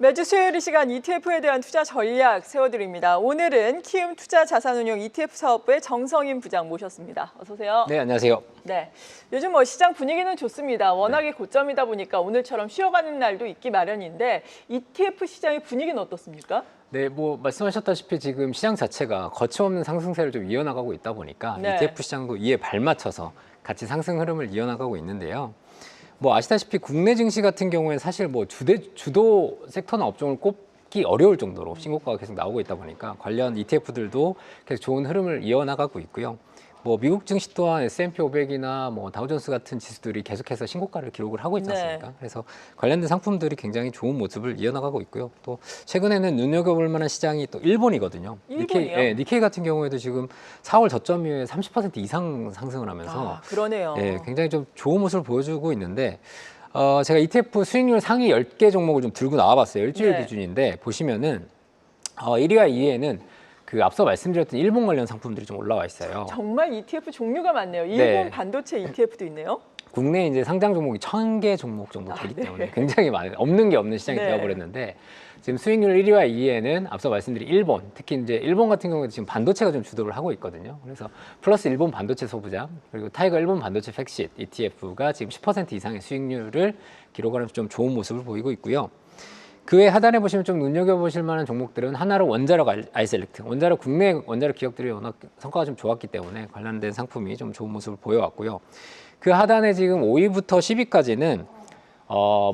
매주 수요일 이 시간 ETF에 대한 투자 전략 세워드립니다. 오늘은 키움 투자자산운용 ETF 사업부의 정성인 부장 모셨습니다. 어서 오세요. 네, 안녕하세요. 네, 요즘 시장 분위기는 좋습니다. 워낙에 고점이다 보니까 오늘처럼 쉬어가는 날도 있기 마련인데 ETF 시장의 분위기는 어떻습니까? 네, 말씀하셨다시피 지금 시장 자체가 거침없는 상승세를 좀 이어나가고 있다 보니까 네. ETF 시장도 이에 발맞춰서 같이 상승 흐름을 이어나가고 있는데요. 아시다시피 국내 증시 같은 경우에 사실 주도 섹터나 업종을 꼽기 어려울 정도로 신고가가 계속 나오고 있다 보니까 관련 ETF들도 계속 좋은 흐름을 이어나가고 있고요. 미국 증시 또한 S&P 500이나 다우존스 같은 지수들이 계속해서 신고가를 기록을 하고 있지 않습니까? 네. 그래서 관련된 상품들이 굉장히 좋은 모습을 이어나가고 있고요. 또 최근에는 눈여겨볼 만한 시장이 또 일본이거든요. 일본이요? 니케이 같은 경우에도 지금 4월 저점 이후에 30% 이상 상승을 하면서 그러네요. 굉장히 좀 좋은 모습을 보여주고 있는데 제가 ETF 수익률 상위 10개 종목을 좀 들고 나와봤어요. 일주일 네. 기준인데 보시면은 1위와 2위에는 그 앞서 말씀드렸던 일본 관련 상품들이 좀 올라와 있어요. 정말 ETF 종류가 많네요. 일본 네. 반도체 ETF도 있네요. 국내 이제 상장 종목이 1000개 종목 정도 되기 네. 때문에 굉장히 많아요. 없는 게 없는 시장이 네. 되어버렸는데 지금 수익률 1위와 2위에는 앞서 말씀드린 일본, 특히 이제 일본 같은 경우에도 지금 반도체가 좀 주도를 하고 있거든요. 그래서 플러스 일본 반도체 소부장 그리고 타이거 일본 반도체 팩싯 ETF가 지금 10% 이상의 수익률을 기록하면서 좀 좋은 모습을 보이고 있고요. 그 외 하단에 보시면 좀 눈여겨보실 만한 종목들은 하나로 원자력 아이셀렉트, 국내 원자력 기업들이 워낙 성과가 좀 좋았기 때문에 관련된 상품이 좀 좋은 모습을 보여왔고요. 그 하단에 지금 5위부터 10위까지는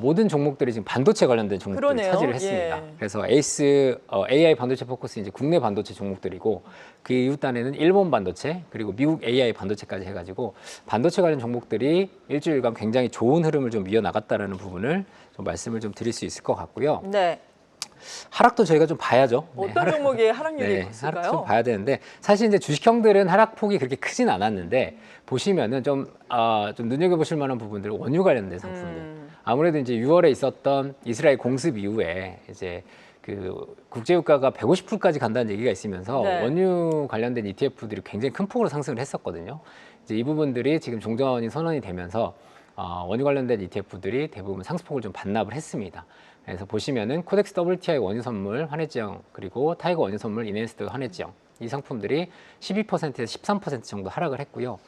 모든 종목들이 지금 반도체 관련된 종목들을 그러네요. 차지를 했습니다. 예. 그래서 에이스 AI 반도체 포커스 이제 국내 반도체 종목들이고 그 이후 단에는 일본 반도체 그리고 미국 AI 반도체까지 해가지고 반도체 관련 종목들이 일주일간 굉장히 좋은 흐름을 좀 이어나갔다라는 부분을 좀 말씀을 좀 드릴 수 있을 것 같고요. 네. 하락도 저희가 좀 봐야죠. 어떤 종목의 하락률이 하락 있을까요? 좀 봐야 되는데 사실 이제 주식형들은 하락폭이 그렇게 크진 않았는데 보시면은 좀 눈여겨보실 만한 부분들 원유 관련된 상품들. 아무래도 이제 6월에 있었던 이스라엘 공습 이후에 이제 그 국제유가가 150불까지 간다는 얘기가 있으면서 네. 원유 관련된 ETF들이 굉장히 큰 폭으로 상승을 했었거든요. 이제 이 부분들이 지금 종전이 선언이 되면서 원유 관련된 ETF들이 대부분 상승폭을 좀 반납을 했습니다. 그래서 보시면은 코덱스 WTI 원유 선물 환해지형 그리고 타이거 원유 선물 이네스트 환해지형 이 상품들이 12%에서 13% 정도 하락을 했고요.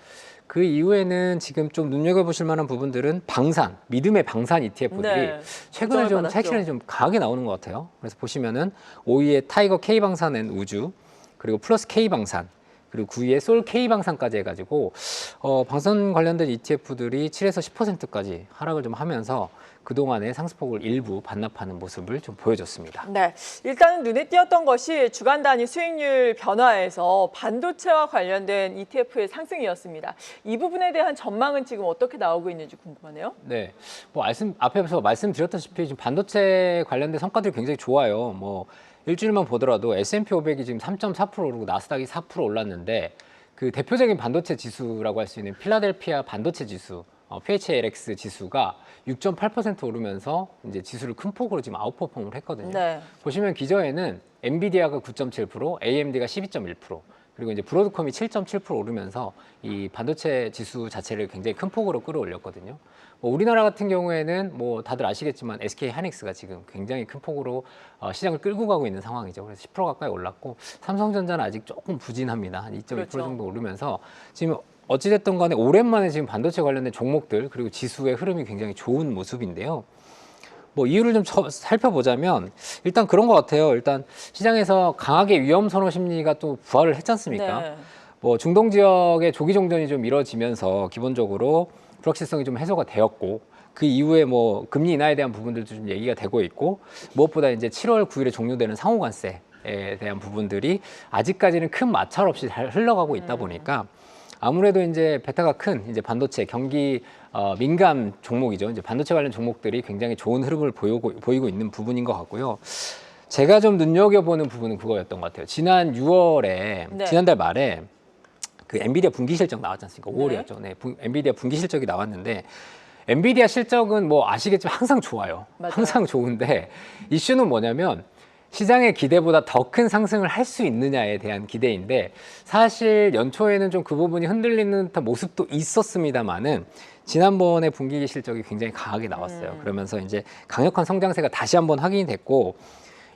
그 이후에는 지금 좀 눈여겨보실 만한 부분들은 방산, 믿음의 방산 ETF들이 네. 최근에 좀 받았죠. 차익실현이 좀 강하게 나오는 것 같아요. 그래서 보시면은 5위에 타이거 K방산 앤 우주 그리고 플러스 K방산 그리고 9위에 솔 K방산까지 해가지고 방산 관련된 ETF들이 7에서 10%까지 하락을 좀 하면서 그동안의 상승폭을 일부 반납하는 모습을 좀 보여줬습니다. 네, 일단은 눈에 띄었던 것이 주간 단위 수익률 변화에서 반도체와 관련된 ETF의 상승이었습니다. 이 부분에 대한 전망은 지금 어떻게 나오고 있는지 궁금하네요. 네, 앞에서 말씀드렸다시피 지금 반도체 관련된 성과들이 굉장히 좋아요. 일주일만 보더라도 S&P 500이 지금 3.4% 오르고 나스닥이 4% 올랐는데 그 대표적인 반도체 지수라고 할 수 있는 필라델피아 반도체 지수 PHLX 지수가 6.8% 오르면서 이제 지수를 큰 폭으로 지금 아웃퍼폼을 했거든요. 네. 보시면 기저에는 엔비디아가 9.7%, AMD가 12.1%, 그리고 이제 브로드컴이 7.7% 오르면서 이 반도체 지수 자체를 굉장히 큰 폭으로 끌어올렸거든요. 우리나라 같은 경우에는 다들 아시겠지만 SK 하이닉스가 지금 굉장히 큰 폭으로 시장을 끌고 가고 있는 상황이죠. 그래서 10% 가까이 올랐고 삼성전자는 아직 조금 부진합니다. 한 2.2% 그렇죠. 정도 오르면서 지금 어찌됐든 간에 오랜만에 지금 반도체 관련된 종목들 그리고 지수의 흐름이 굉장히 좋은 모습인데요. 이유를 좀 살펴보자면 일단 그런 것 같아요. 일단 시장에서 강하게 위험 선호 심리가 또 부활을 했지 않습니까? 네. 중동 지역의 조기 종전이 좀 이뤄지면서 기본적으로 불확실성이 좀 해소가 되었고 그 이후에 금리 인하에 대한 부분들도 좀 얘기가 되고 있고 무엇보다 이제 7월 9일에 종료되는 상호관세에 대한 부분들이 아직까지는 큰 마찰 없이 잘 흘러가고 있다 보니까 아무래도 이제 베타가 큰 이제 반도체 경기 민감 종목이죠. 이제 반도체 관련 종목들이 굉장히 좋은 흐름을 보이고 있는 부분인 것 같고요. 제가 좀 눈여겨보는 부분은 그거였던 것 같아요. 지난달 말에 그 엔비디아 분기 실적 나왔지 않습니까? 5월이었죠. 네, 엔비디아 분기 실적이 나왔는데 엔비디아 실적은 아시겠지만 항상 좋아요. 맞아요. 항상 좋은데 이슈는 뭐냐면 시장의 기대보다 더 큰 상승을 할 수 있느냐에 대한 기대인데 사실 연초에는 좀 그 부분이 흔들리는 듯한 모습도 있었습니다만은 지난번에 분기 실적이 굉장히 강하게 나왔어요. 그러면서 이제 강력한 성장세가 다시 한번 확인이 됐고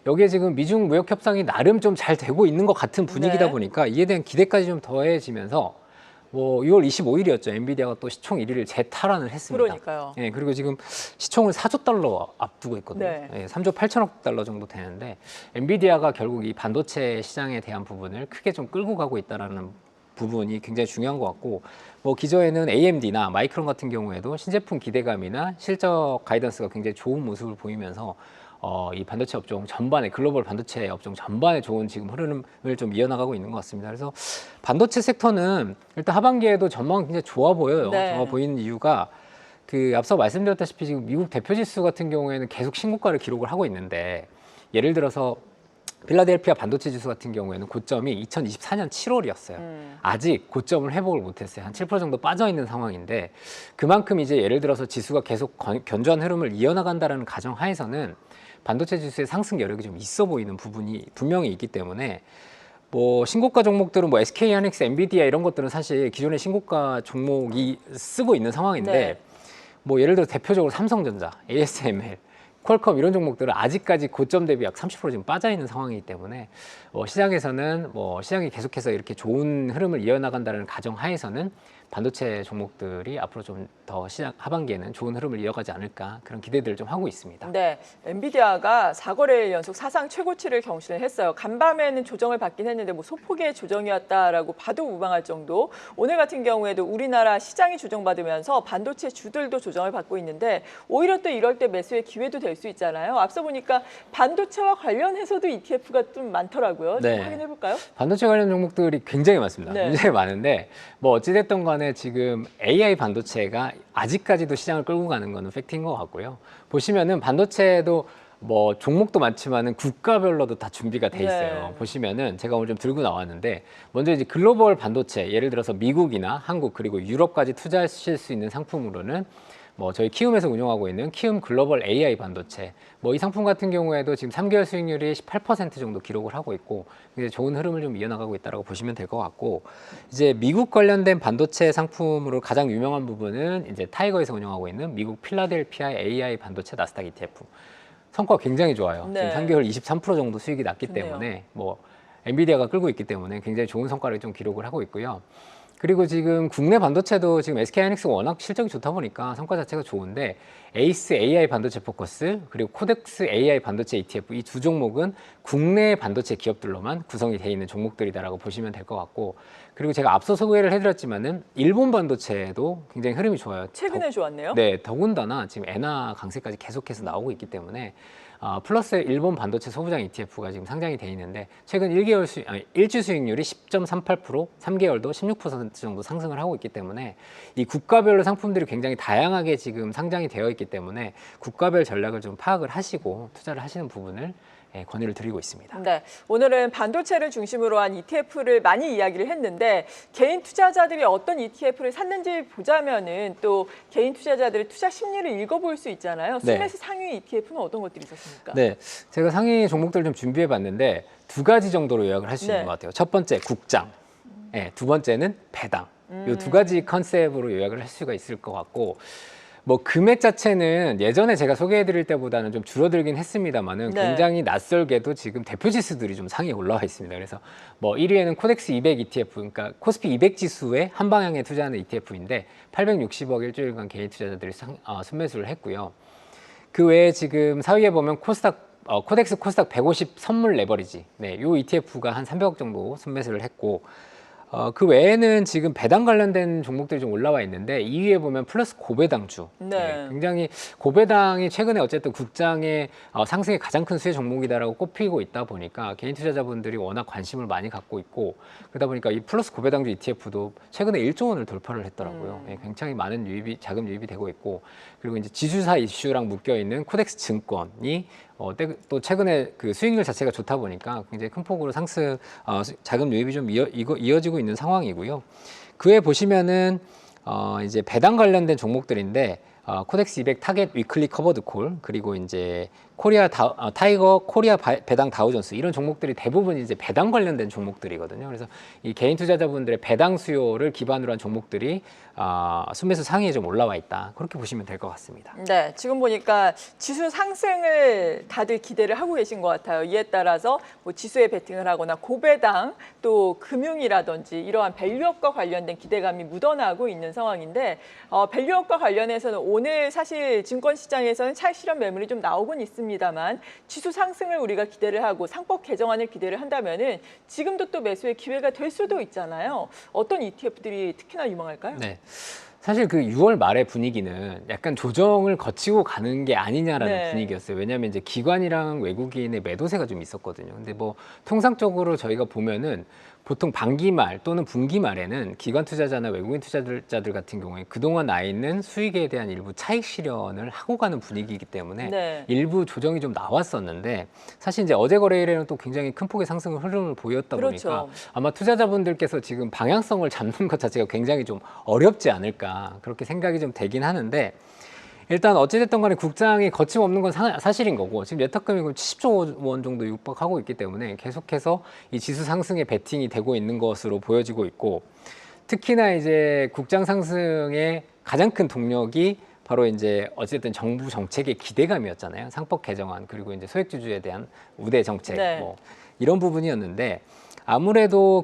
여기에 지금 미중 무역 협상이 나름 좀 잘 되고 있는 것 같은 분위기다 네. 보니까 이에 대한 기대까지 좀 더해지면서 뭐 6월 25일이었죠. 엔비디아가 또 시총 1위를 재탈환을 했습니다. 그러니까요. 예, 그리고 지금 시총을 4조 달러 앞두고 있거든요. 네. 예, 3조 8천억 달러 정도 되는데 엔비디아가 결국 이 반도체 시장에 대한 부분을 크게 좀 끌고 가고 있다라는 부분이 굉장히 중요한 것 같고 뭐 기저에는 AMD나 마이크론 같은 경우에도 신제품 기대감이나 실적 가이던스가 굉장히 좋은 모습을 보이면서 이 반도체 업종 전반에 글로벌 반도체 업종 전반에 좋은 지금 흐름을 좀 이어나가고 있는 것 같습니다. 그래서 반도체 섹터는 일단 하반기에도 전망은 굉장히 좋아 보여요. 네. 좋아 보이는 이유가 그 앞서 말씀드렸다시피 지금 미국 대표 지수 같은 경우에는 계속 신고가를 기록을 하고 있는데 예를 들어서 필라델피아 반도체 지수 같은 경우에는 고점이 2024년 7월이었어요. 아직 고점을 회복을 못했어요. 한 7% 정도 빠져 있는 상황인데 그만큼 이제 예를 들어서 지수가 계속 견조한 흐름을 이어나간다라는 가정 하에서는 반도체 지수의 상승 여력이 좀 있어 보이는 부분이 분명히 있기 때문에 뭐 신고가 종목들은 뭐 SK 하이닉스, 엔비디아 이런 것들은 사실 기존의 신고가 종목이 쓰고 있는 상황인데 네. 뭐 예를 들어 대표적으로 삼성전자, ASML, 퀄컴 이런 종목들은 아직까지 고점 대비 약 30% 지금 빠져 있는 상황이기 때문에 시장에서는 뭐 시장이 계속해서 이렇게 좋은 흐름을 이어나간다는 가정 하에서는 반도체 종목들이 앞으로 좀 더 시장 하반기에는 좋은 흐름을 이어가지 않을까 그런 기대들을 좀 하고 있습니다. 네, 엔비디아가 4거래일 연속 사상 최고치를 경신을 했어요. 간밤에는 조정을 받긴 했는데 뭐 소폭의 조정이었다라고 봐도 무방할 정도. 오늘 같은 경우에도 우리나라 시장이 조정받으면서 반도체 주들도 조정을 받고 있는데 오히려 또 이럴 때 매수의 기회도 될 수 있잖아요. 앞서 보니까 반도체와 관련해서도 ETF가 좀 많더라고요. 좀 네. 확인해 볼까요? 반도체 관련 종목들이 굉장히 많습니다. 네. 굉장히 많은데 뭐 어찌됐든 간에 지금 AI 반도체가 아직까지도 시장을 끌고 가는 거는 팩트인 것 같고요. 보시면은 반도체도 뭐 종목도 많지만은 국가별로도 다 준비가 돼 있어요. 네. 보시면은 제가 오늘 좀 들고 나왔는데 먼저 이제 글로벌 반도체 예를 들어서 미국이나 한국 그리고 유럽까지 투자하실 수 있는 상품으로는 뭐 저희 키움에서 운영하고 있는 키움 글로벌 AI 반도체 뭐 이 상품 같은 경우에도 지금 3개월 수익률이 18% 정도 기록을 하고 있고 이제 좋은 흐름을 좀 이어나가고 있다고 보시면 될 것 같고 이제 미국 관련된 반도체 상품으로 가장 유명한 부분은 이제 타이거에서 운영하고 있는 미국 필라델피아 AI 반도체 나스닥 ETF 성과가 굉장히 좋아요. 네. 지금 3개월 23% 정도 수익이 났기 좋네요. 때문에 뭐 엔비디아가 끌고 있기 때문에 굉장히 좋은 성과를 좀 기록을 하고 있고요. 그리고 지금 국내 반도체도 지금 SK 하이닉스가 워낙 실적이 좋다 보니까 성과 자체가 좋은데 에이스 AI 반도체 포커스 그리고 코덱스 AI 반도체 ETF 이 두 종목은 국내 반도체 기업들로만 구성이 되어 있는 종목들이다라고 보시면 될 것 같고 그리고 제가 앞서 소개를 해드렸지만은 일본 반도체도 굉장히 흐름이 좋아요. 최근에 좋았네요. 네, 더군다나 지금 엔화 강세까지 계속해서 나오고 있기 때문에 플러스 일본 반도체 소부장 ETF가 지금 상장이 돼 있는데 최근 일주 수익률이 10.38%, 3개월도 16% 정도 상승을 하고 있기 때문에 이 국가별로 상품들이 굉장히 다양하게 지금 상장이 되어 있기 때문에 국가별 전략을 좀 파악을 하시고 투자를 하시는 부분을 권유를 드리고 있습니다. 네, 오늘은 반도체를 중심으로 한 ETF를 많이 이야기를 했는데 개인 투자자들이 어떤 ETF를 샀는지 보자면은 또 개인 투자자들의 투자 심리를 읽어볼 수 있잖아요. 네. 스매스 상위 ETF는 어떤 것들이 있었습니까? 네, 제가 상위 종목들 좀 준비해 봤는데 두 가지 정도로 요약을 할 수 있는 네. 것 같아요. 첫 번째 국장, 두 번째는 배당. 이 두 가지 컨셉으로 요약을 할 수가 있을 것 같고 뭐 금액 자체는 예전에 제가 소개해드릴 때보다는 좀 줄어들긴 했습니다만은 네. 굉장히 낯설게도 지금 대표 지수들이 좀 상위에 올라와 있습니다. 그래서 뭐 1위에는 코덱스 200 ETF, 그러니까 코스피 200 지수에 한 방향에 투자하는 ETF인데 860억 일주일간 개인 투자자들이 순매수를 했고요. 그 외에 지금 4위에 보면 코덱스 코스닥 150 선물 레버리지, 요 ETF가 한 300억 정도 순매수를 했고. 그 외에는 지금 배당 관련된 종목들이 좀 올라와 있는데 2위에 보면 플러스 고배당주. 네. 굉장히 고배당이 최근에 어쨌든 국장의 상승의 가장 큰 수혜 종목이다라고 꼽히고 있다 보니까 개인 투자자분들이 워낙 관심을 많이 갖고 있고 그러다 보니까 이 플러스 고배당주 ETF도 최근에 1조 원을 돌파를 했더라고요. 굉장히 많은 자금 유입이 되고 있고 그리고 이제 지주사 이슈랑 묶여 있는 코덱스 증권이 또 최근에 그 수익률 자체가 좋다 보니까 굉장히 큰 폭으로 자금 유입이 좀 이어지고 있는 상황이고요. 그에 보시면은 이제 배당 관련된 종목들인데 코덱스 200 타겟 위클리 커버드 콜 그리고 이제 타이거, 코리아 배당 다우존스 이런 종목들이 대부분 이제 배당 관련된 종목들이거든요. 그래서 이 개인 투자자분들의 배당 수요를 기반으로 한 종목들이 순매수 상위에 좀 올라와 있다. 그렇게 보시면 될 것 같습니다. 네, 지금 보니까 지수 상승을 다들 기대를 하고 계신 것 같아요. 이에 따라서 뭐 지수에 베팅을 하거나 고배당 또 금융이라든지 이러한 밸류업과 관련된 기대감이 묻어나고 있는 상황인데 밸류업과 관련해서는 오늘 사실 증권 시장에서는 차익 실현 매물이 좀 나오곤 있습니다만 지수 상승을 우리가 기대를 하고 상법 개정안을 기대를 한다면은 지금도 또 매수의 기회가 될 수도 있잖아요. 어떤 ETF들이 특히나 유망할까요? 네. 사실 그 6월 말의 분위기는 약간 조정을 거치고 가는 게 아니냐라는 네. 분위기였어요. 왜냐하면 이제 기관이랑 외국인의 매도세가 좀 있었거든요. 근데 뭐 통상적으로 저희가 보면은 보통 반기 말 또는 분기 말에는 기관 투자자나 외국인 투자자들 같은 경우에 그동안 나 있는 수익에 대한 일부 차익 실현을 하고 가는 분위기이기 때문에 네. 일부 조정이 좀 나왔었는데 사실 이제 어제 거래일에는 또 굉장히 큰 폭의 상승 흐름을 보였다 그렇죠. 보니까 아마 투자자분들께서 지금 방향성을 잡는 것 자체가 굉장히 좀 어렵지 않을까 그렇게 생각이 좀 되긴 하는데 일단 어찌됐든 간에 국장이 거침없는 건 사실인 거고 지금 예탁금이 70조 원 정도 육박하고 있기 때문에 계속해서 이 지수 상승에 베팅이 되고 있는 것으로 보여지고 있고 특히나 이제 국장 상승의 가장 큰 동력이 바로 이제 어쨌든 정부 정책의 기대감이었잖아요. 상법 개정안 그리고 이제 소액주주에 대한 우대 정책 네. 뭐 이런 부분이었는데 아무래도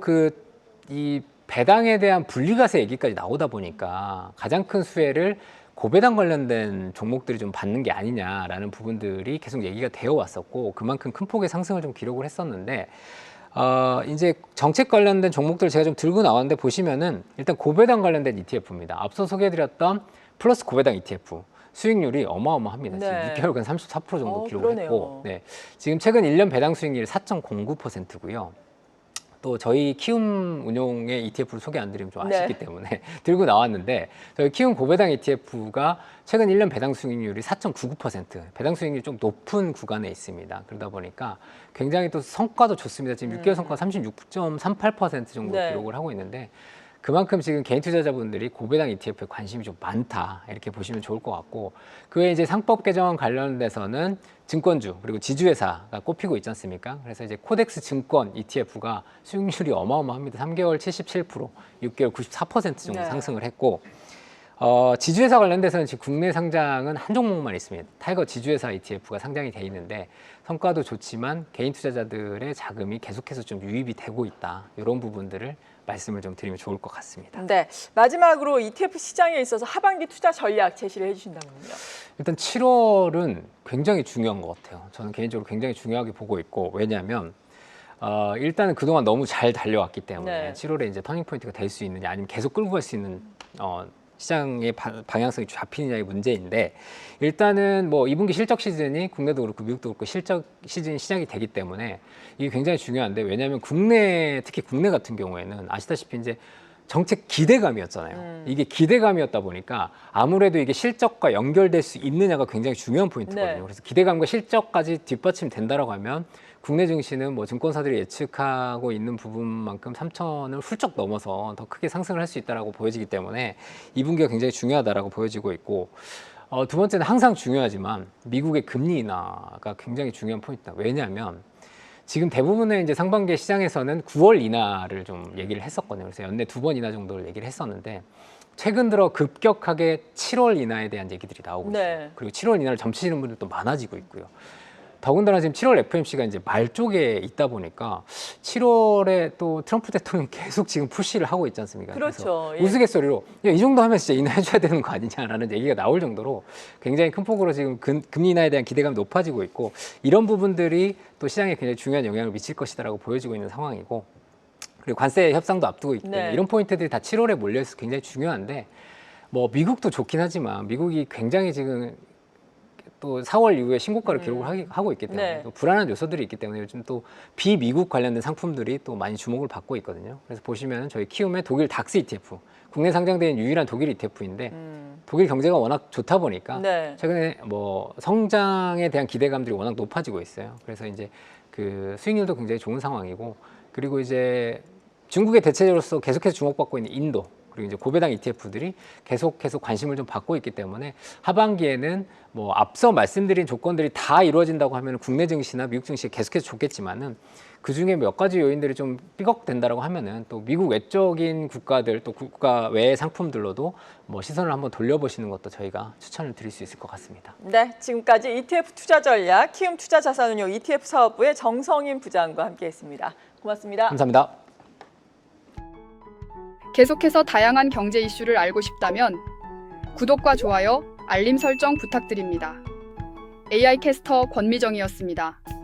이 배당에 대한 분리과세 얘기까지 나오다 보니까 가장 큰 수혜를 고배당 관련된 종목들이 좀 받는 게 아니냐라는 부분들이 계속 얘기가 되어 왔었고 그만큼 큰 폭의 상승을 좀 기록을 했었는데 이제 정책 관련된 종목들 제가 좀 들고 나왔는데 보시면은 일단 고배당 관련된 ETF입니다. 앞서 소개해드렸던 플러스 고배당 ETF 수익률이 어마어마합니다. 네. 지금 6개월간 34% 정도 기록을 그러네요. 했고 네. 지금 최근 1년 배당 수익률이 4.09%고요. 또 저희 키움 운용의 ETF를 소개 안 드리면 좀 아쉽기 네. 때문에 들고 나왔는데 저희 키움 고배당 ETF가 최근 1년 배당 수익률이 4.99% 배당 수익률이 좀 높은 구간에 있습니다. 그러다 보니까 굉장히 또 성과도 좋습니다. 지금 6개월 성과 36.38% 정도 네. 기록을 하고 있는데 그만큼 지금 개인 투자자분들이 고배당 ETF에 관심이 좀 많다 이렇게 보시면 좋을 것 같고 그 외에 이제 상법 개정안 관련돼서는 증권주 그리고 지주회사가 꼽히고 있지 않습니까? 그래서 이제 코덱스 증권 ETF가 수익률이 어마어마합니다. 3개월 77%, 6개월 94% 정도 네. 상승을 했고 지주회사 관련돼서는 지금 국내 상장은 한 종목만 있습니다. 타이거 지주회사 ETF가 상장이 돼 있는데 성과도 좋지만 개인 투자자들의 자금이 계속해서 좀 유입이 되고 있다. 이런 부분들을 말씀을 좀 드리면 좋을 것 같습니다. 네. 마지막으로 ETF 시장에 있어서 하반기 투자 전략 제시를 해주신다면요. 일단 7월은 굉장히 중요한 것 같아요. 저는 개인적으로 굉장히 중요하게 보고 있고 왜냐하면 일단은 그동안 너무 잘 달려왔기 때문에 네. 7월에 이제 터닝 포인트가 될 수 있느냐 아니면 계속 끌고 갈 수 있는 시장의 방향성이 잡히느냐의 문제인데 일단은 뭐 2분기 실적 시즌이 국내도 그렇고 미국도 그렇고 실적 시즌이 시작이 되기 때문에 이게 굉장히 중요한데 왜냐하면 특히 국내 같은 경우에는 아시다시피 이제 정책 기대감이었잖아요. 이게 기대감이었다 보니까 아무래도 이게 실적과 연결될 수 있느냐가 굉장히 중요한 포인트거든요. 네. 그래서 기대감과 실적까지 뒷받침된다라고 하면 국내 증시는 뭐 증권사들이 예측하고 있는 부분만큼 3천을 훌쩍 넘어서 더 크게 상승을 할 수 있다라고 보여지기 때문에 2분기가 굉장히 중요하다라고 보여지고 있고 두 번째는 항상 중요하지만 미국의 금리 인하가 굉장히 중요한 포인트다. 왜냐하면 지금 대부분의 이제 상반기 시장에서는 9월 인하를 좀 얘기를 했었거든요. 그래서 연내 2번 인하 정도를 얘기를 했었는데 최근 들어 급격하게 7월 인하에 대한 얘기들이 나오고 네. 있어요. 그리고 7월 인하를 점치시는 분들도 많아지고 있고요. 더군다나 지금 7월 FMC가 이제 말 쪽에 있다 보니까 7월에 또 트럼프 대통령이 계속 지금 푸시를 하고 있지 않습니까? 그렇죠. 그래서 예. 우스갯소리로 야, 이 정도 하면 진짜 인하해줘야 되는 거 아니냐라는 얘기가 나올 정도로 굉장히 큰 폭으로 지금 금리 인하에 대한 기대감이 높아지고 있고 이런 부분들이 또 시장에 굉장히 중요한 영향을 미칠 것이다라고 보여지고 있는 상황이고 그리고 관세 협상도 앞두고 있기 때문에 네. 이런 포인트들이 다 7월에 몰려있어서 굉장히 중요한데 뭐 미국도 좋긴 하지만 미국이 굉장히 지금 또 4월 이후에 신고가를 기록을 하고 있기 때문에 네. 또 불안한 요소들이 있기 때문에 요즘 또 비미국 관련된 상품들이 또 많이 주목을 받고 있거든요. 그래서 보시면 저희 키움의 독일 닥스 ETF, 국내 상장된 유일한 독일 ETF인데 독일 경제가 워낙 좋다 보니까 네. 최근에 뭐 성장에 대한 기대감들이 워낙 높아지고 있어요. 그래서 이제 그 수익률도 굉장히 좋은 상황이고 그리고 이제 중국의 대체제로서 계속해서 주목받고 있는 인도 그리고 이제 고배당 ETF들이 계속해서 관심을 좀 받고 있기 때문에 하반기에는 뭐 앞서 말씀드린 조건들이 다 이루어진다고 하면 국내 증시나 미국 증시 계속해서 좋겠지만은 그 중에 몇 가지 요인들이 좀 삐걱된다라고 하면은 또 미국 외적인 국가들 또 국가 외 상품들로도 뭐 시선을 한번 돌려보시는 것도 저희가 추천을 드릴 수 있을 것 같습니다. 네, 지금까지 ETF 투자 전략 키움 투자자산운용 ETF 사업부의 정성인 부장과 함께했습니다. 고맙습니다. 감사합니다. 계속해서 다양한 경제 이슈를 알고 싶다면 구독과 좋아요, 알림 설정 부탁드립니다. AI 캐스터 권미정이었습니다.